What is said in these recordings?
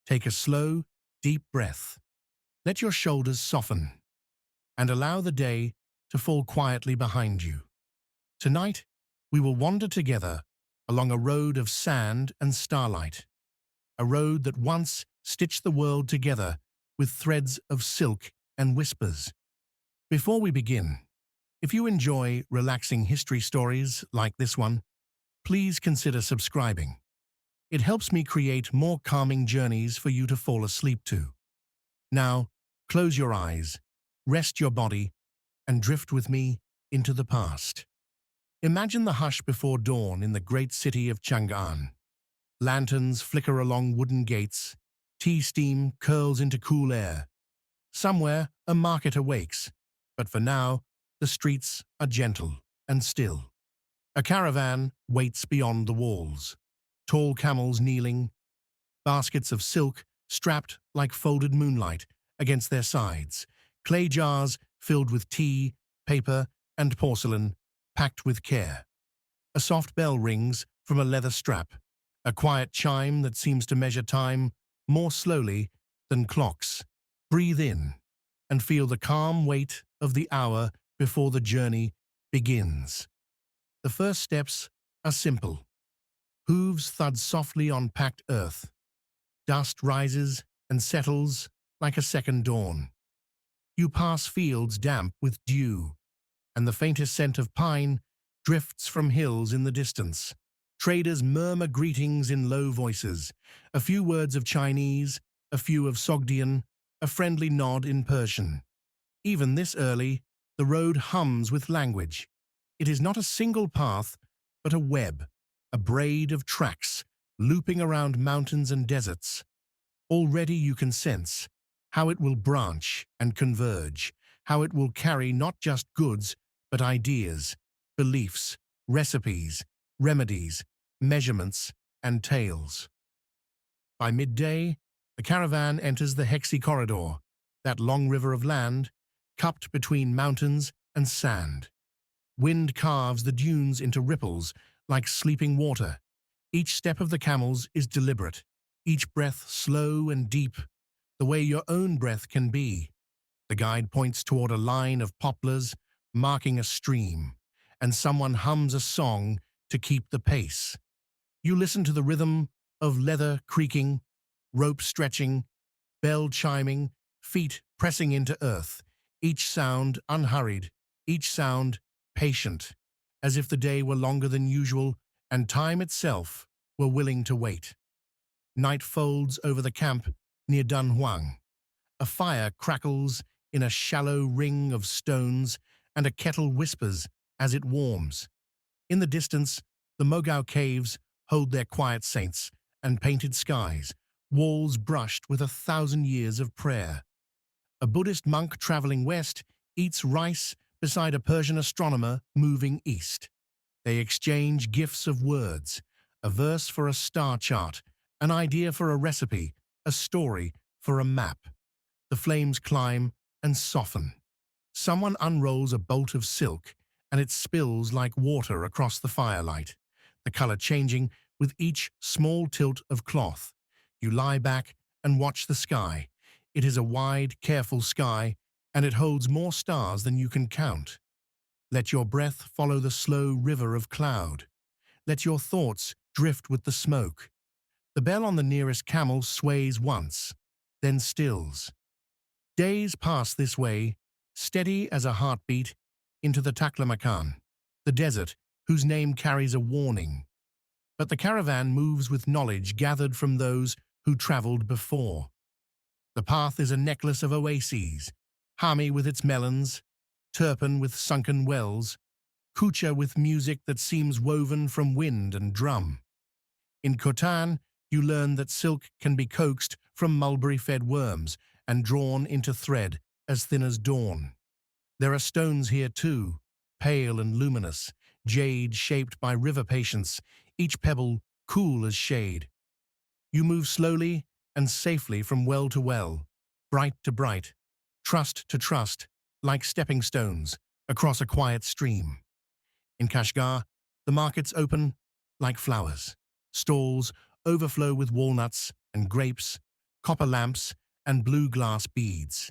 Take a slow, deep breath. Let your shoulders soften and allow the day to fall quietly behind you. Tonight, we will wander together along a road of sand and starlight, a road that once stitched the world together with threads of silk and whispers. Before we begin, if you enjoy relaxing history stories like this one, please consider subscribing. It helps me create more calming journeys for you to fall asleep to. Now, close your eyes, rest your body, and drift with me into the past. Imagine the hush before dawn in the great city of Chang'an. Lanterns flicker along wooden gates, tea steam curls into cool air. Somewhere, a market awakes, but for now, the streets are gentle and still. A caravan waits beyond the walls. Tall camels kneeling, baskets of silk strapped like folded moonlight against their sides, clay jars filled with tea, paper, and porcelain, packed with care. A soft bell rings from a leather strap, a quiet chime that seems to measure time more slowly than clocks. Breathe in and feel the calm weight of the hour before the journey begins. The first steps are simple. Hooves thud softly on packed earth. Dust rises and settles like a second dawn. You pass fields damp with dew, and the faintest scent of pine drifts from hills in the distance. Traders murmur greetings in low voices, a few words of Chinese, a few of Sogdian, a friendly nod in Persian. Even this early, the road hums with language. It is not a single path, but a web, a braid of tracks looping around mountains and deserts. Already you can sense how it will branch and converge, how it will carry not just goods, but ideas, beliefs, recipes, remedies, measurements, and tales. By midday, the caravan enters the Hexi Corridor, that long river of land, cupped between mountains and sand. Wind carves the dunes into ripples like sleeping water. Each step of the camels is deliberate, each breath slow and deep, the way your own breath can be. The guide points toward a line of poplars marking a stream, and someone hums a song to keep the pace. You listen to the rhythm of leather creaking, rope stretching, bell chiming, feet pressing into earth, each sound unhurried, each sound patient, as if the day were longer than usual and time itself were willing to wait. Night folds over the camp near Dunhuang. A fire crackles in a shallow ring of stones, and a kettle whispers as it warms. In the distance, the Mogao caves hold their quiet saints and painted skies, walls brushed with 1,000 years of prayer. A Buddhist monk traveling west eats rice beside a Persian astronomer moving east. They exchange gifts of words, a verse for a star chart, an idea for a recipe, a story for a map. The flames climb and soften. Someone unrolls a bolt of silk, and it spills like water across the firelight, the color changing with each small tilt of cloth. You lie back and watch the sky. It is a wide, careful sky, and it holds more stars than you can count. Let your breath follow the slow river of cloud. Let your thoughts drift with the smoke. The bell on the nearest camel sways once, then stills. Days pass this way, steady as a heartbeat, into the Taklamakan, the desert whose name carries a warning. But the caravan moves with knowledge gathered from those who traveled before. The path is a necklace of oases, Hami with its melons, Turpan with sunken wells, Kucha with music that seems woven from wind and drum. In Khotan, you learn that silk can be coaxed from mulberry-fed worms and drawn into thread as thin as dawn. There are stones here too, pale and luminous, jade shaped by river patience, each pebble cool as shade. You move slowly and safely from well to well, bright to bright, trust to trust, like stepping stones across a quiet stream. In Kashgar, the markets open like flowers. Stalls overflow with walnuts and grapes, copper lamps, and blue glass beads.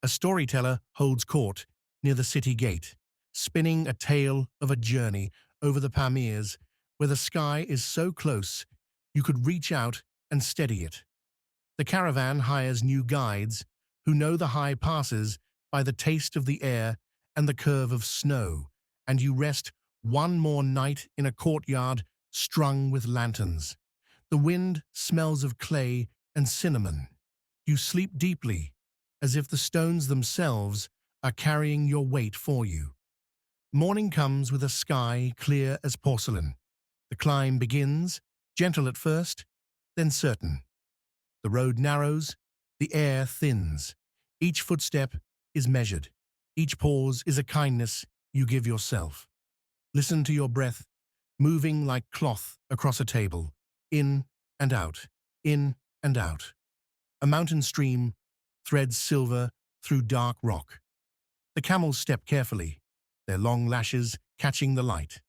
A storyteller holds court near the city gate, spinning a tale of a journey over the Pamirs, where the sky is so close you could reach out and steady it. The caravan hires new guides who know the high passes by the taste of the air and the curve of snow, and you rest one more night in a courtyard strung with lanterns. The wind smells of clay and cinnamon. You sleep deeply, as if the stones themselves are carrying your weight for you. Morning comes with a sky clear as porcelain. The climb begins, gentle at first, then certain. The road narrows, the air thins. Each footstep is measured. Each pause is a kindness you give yourself. Listen to your breath, moving like cloth across a table, in and out, in and out. A mountain stream threads silver through dark rock. The camels step carefully, their long lashes catching the light.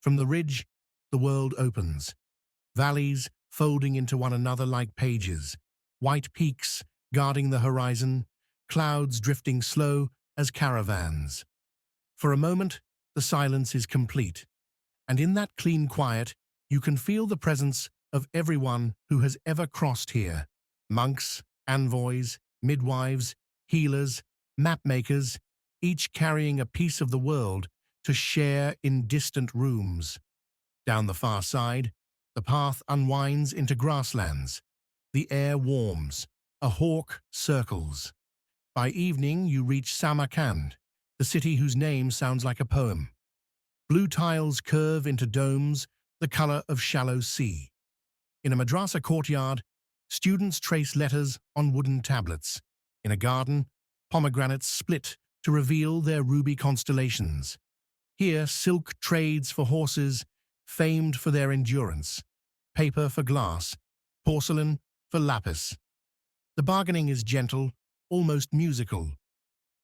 From the ridge, the world opens. Valleys folding into one another like pages, white peaks guarding the horizon, clouds drifting slow as caravans. For a moment, the silence is complete, and in that clean quiet, you can feel the presence of everyone who has ever crossed here. Monks, envoys, midwives, healers, mapmakers, each carrying a piece of the world to share in distant rooms. Down the far side, the path unwinds into grasslands. The air warms. A hawk circles. By evening, you reach Samarkand, the city whose name sounds like a poem. Blue tiles curve into domes, the color of shallow sea. In a madrasa courtyard, students trace letters on wooden tablets. In a garden, pomegranates split to reveal their ruby constellations. Here, silk trades for horses, famed for their endurance, paper for glass, porcelain for lapis. The bargaining is gentle, almost musical,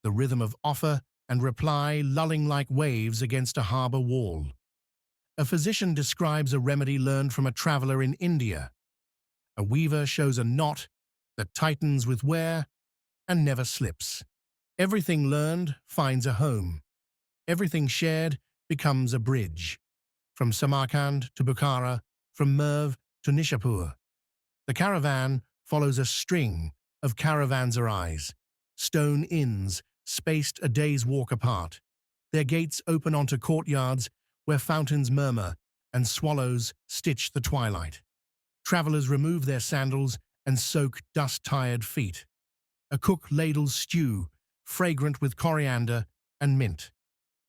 the rhythm of offer and reply lulling like waves against a harbor wall. A physician describes a remedy learned from a traveler in India. A weaver shows a knot that tightens with wear and never slips. Everything learned finds a home. Everything shared becomes a bridge. From Samarkand to Bukhara, from Merv to Nishapur. The caravan follows a string of caravanserais, stone inns spaced a day's walk apart. Their gates open onto courtyards where fountains murmur and swallows stitch the twilight. Travelers remove their sandals and soak dust-tired feet. A cook ladles stew, fragrant with coriander and mint.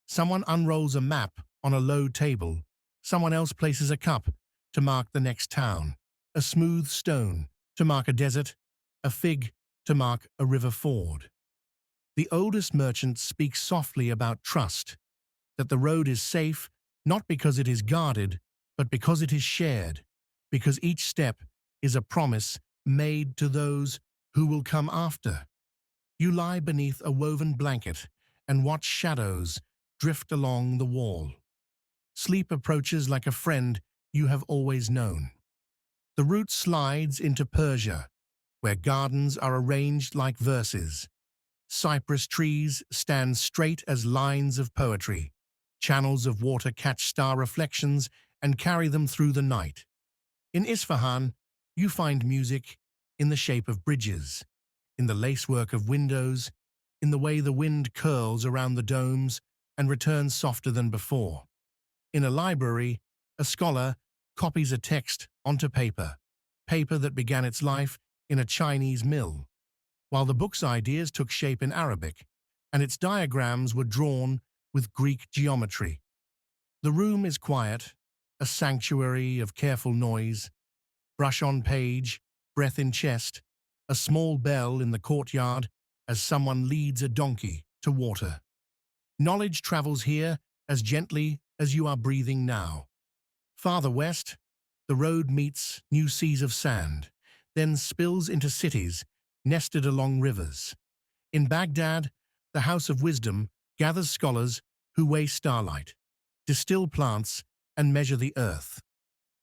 Someone unrolls a map on a low table. Someone else places a cup to mark the next town, a smooth stone to mark a desert, a fig to mark a river ford. The oldest merchant speaks softly about trust, that the road is safe not because it is guarded, but because it is shared, because each step is a promise made to those who will come after. You lie beneath a woven blanket and watch shadows drift along the wall. Sleep approaches like a friend you have always known. The route slides into Persia, where gardens are arranged like verses. Cypress trees stand straight as lines of poetry. Channels of water catch star reflections and carry them through the night. In Isfahan, you find music in the shape of bridges, in the lacework of windows, in the way the wind curls around the domes and returns softer than before. In a library, a scholar copies a text onto paper that began its life in a Chinese mill, while the book's ideas took shape in Arabic, and its diagrams were drawn with Greek geometry. The room is quiet, a sanctuary of careful noise, brush on page, breath in chest, a small bell in the courtyard as someone leads a donkey to water. Knowledge travels here as gently as you are breathing now. Farther west, the road meets new seas of sand, then spills into cities nested along rivers. In Baghdad, the House of Wisdom gathers scholars who weigh starlight, distill plants, and measure the earth.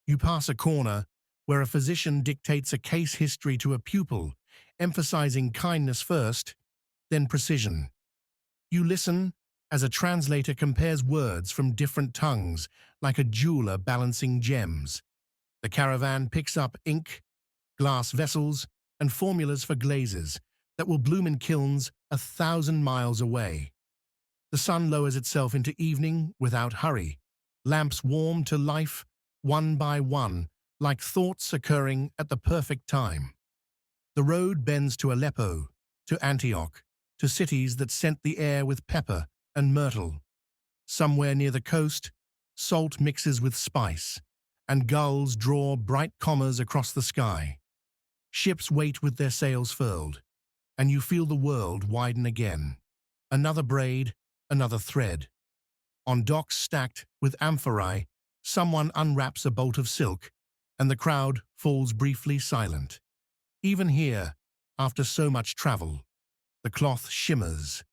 You pass a corner where a physician dictates a case history to a pupil, emphasizing kindness first, then precision. You listen as a translator compares words from different tongues, like a jeweler balancing gems. The caravan picks up ink, glass vessels, and formulas for glazes that will bloom in kilns 1,000 miles away. The sun lowers itself into evening without hurry. Lamps warm to life one by one, like thoughts occurring at the perfect time. The road bends to Aleppo, to Antioch, to cities that scent the air with pepper and myrtle. Somewhere near the coast, salt mixes with spice, and gulls draw bright commas across the sky. Ships wait with their sails furled, and you feel the world widen again. Another braid, another thread. On docks stacked with amphorae, someone unwraps a bolt of silk, and the crowd falls briefly silent. Even here, after so much travel, the cloth shimmers,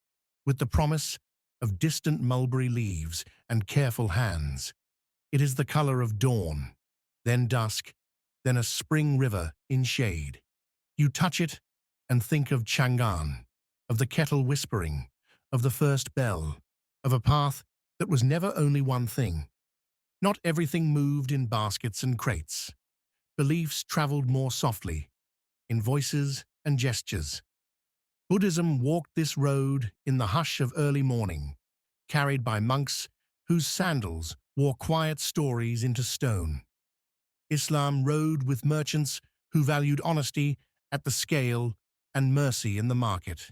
with the promise of distant mulberry leaves and careful hands. It is the color of dawn, then dusk, then a spring river in shade. You touch it and think of Chang'an, of the kettle whispering, of the first bell, of a path that was never only one thing. Not everything moved in baskets and crates. Beliefs traveled more softly, in voices and gestures. Buddhism walked this road in the hush of early morning, carried by monks whose sandals wore quiet stories into stone. Islam rode with merchants who valued honesty at the scale and mercy in the market.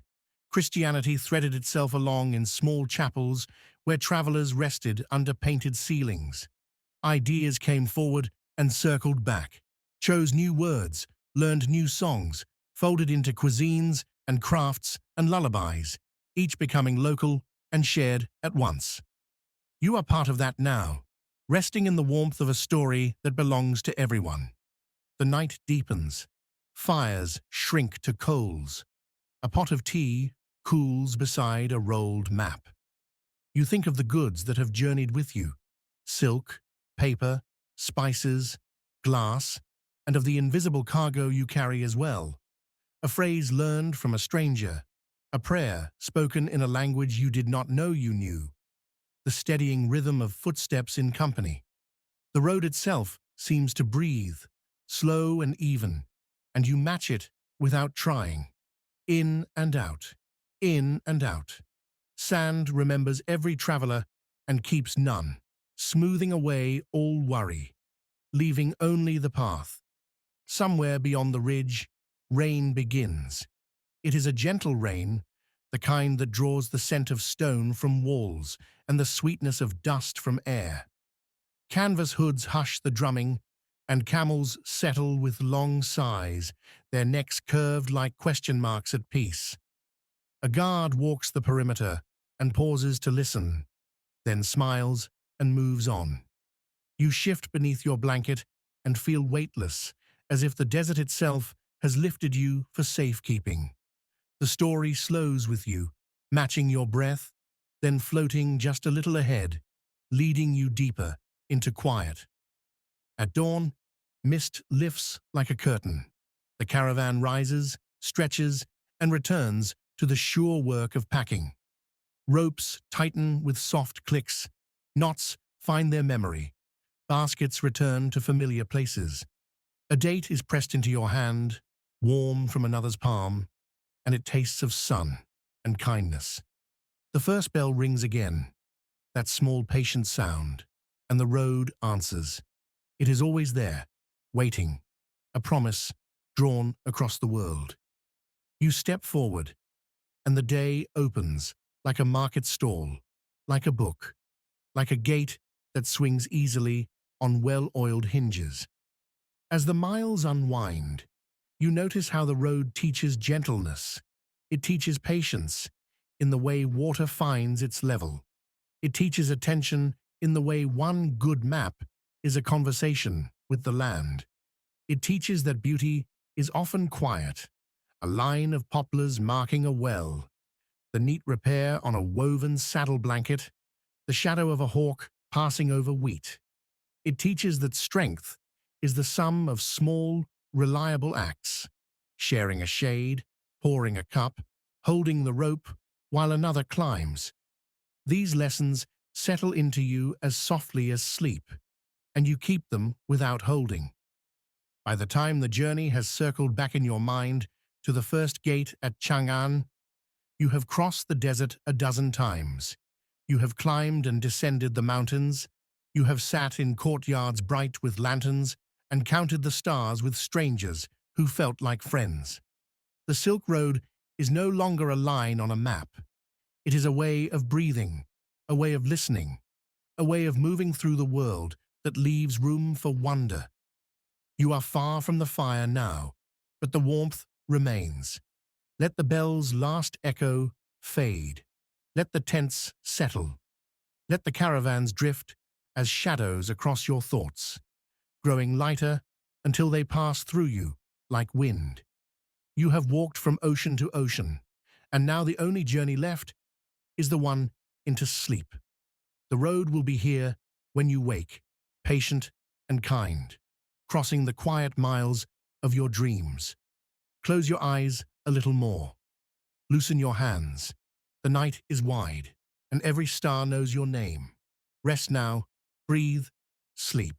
Christianity threaded itself along in small chapels where travelers rested under painted ceilings. Ideas came forward and circled back, chose new words, learned new songs, folded into cuisines and crafts and lullabies, each becoming local and shared at once. You are part of that now, resting in the warmth of a story that belongs to everyone. The night deepens. Fires shrink to coals. A pot of tea cools beside a rolled map. You think of the goods that have journeyed with you: silk, paper, spices, glass, and of the invisible cargo you carry as well. A phrase learned from a stranger, a prayer spoken in a language you did not know you knew, the steadying rhythm of footsteps in company. The road itself seems to breathe, slow and even, and you match it without trying. In and out, in and out. Sand remembers every traveler and keeps none, smoothing away all worry, leaving only the path. Somewhere beyond the ridge, rain begins. It is a gentle rain, the kind that draws the scent of stone from walls and the sweetness of dust from air. Canvas hoods hush the drumming, and camels settle with long sighs, their necks curved like question marks at peace. A guard walks the perimeter and pauses to listen, then smiles and moves on. You shift beneath your blanket and feel weightless, as if the desert itself has lifted you for safekeeping. The story slows with you, matching your breath, then floating just a little ahead, leading you deeper into quiet. At dawn, mist lifts like a curtain. The caravan rises, stretches, and returns to the sure work of packing. Ropes tighten with soft clicks, knots find their memory, baskets return to familiar places. A date is pressed into your hand, warm from another's palm, and it tastes of sun and kindness. The first bell rings again, that small patient sound, and the road answers. It is always there, waiting, a promise drawn across the world. You step forward, and the day opens like a market stall, like a book, like a gate that swings easily on well-oiled hinges. As the miles unwind, you notice how the road teaches gentleness. It teaches patience in the way water finds its level. It teaches attention in the way one good map is a conversation with the land. It teaches that beauty is often quiet, a line of poplars marking a well, the neat repair on a woven saddle blanket, the shadow of a hawk passing over wheat. It teaches that strength is the sum of small, reliable acts, sharing a shade, pouring a cup, holding the rope while another climbs. These lessons settle into you as softly as sleep, and you keep them without holding. By the time the journey has circled back in your mind to the first gate at Chang'an, you have crossed the desert a dozen times. You have climbed and descended the mountains. You have sat in courtyards bright with lanterns and counted the stars with strangers who felt like friends. The Silk Road is no longer a line on a map. It is a way of breathing, a way of listening, a way of moving through the world that leaves room for wonder. You are far from the fire now, but the warmth remains. Let the bell's last echo fade. Let the tents settle. Let the caravans drift as shadows across your thoughts, growing lighter until they pass through you like wind. You have walked from ocean to ocean, and now the only journey left is the one into sleep. The road will be here when you wake, patient and kind, crossing the quiet miles of your dreams. Close your eyes a little more. Loosen your hands. The night is wide, and every star knows your name. Rest now, breathe, sleep.